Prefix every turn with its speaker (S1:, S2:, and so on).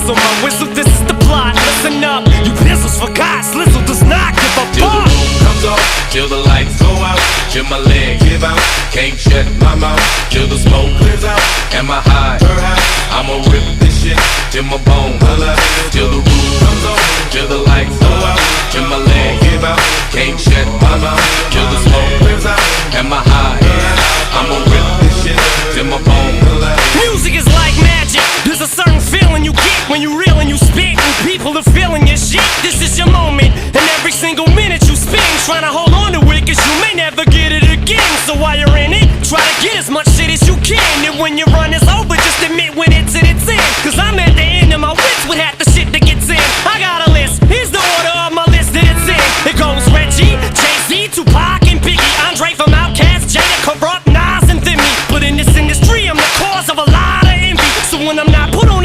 S1: whistle my whistle, this is the plot. Listen up, you pistols for God, Slizzle does not give a
S2: Till the
S1: fuck.
S2: room comes off, till the lights go out, till my leg give out, can't shut my mouth, till the smoke clears out, and my high, I'ma rip this shit, till my bone holla, till the roof comes on, till the lights go out, till my leg give out, can't shut my mouth, till the smoke clears out, and my high, I'ma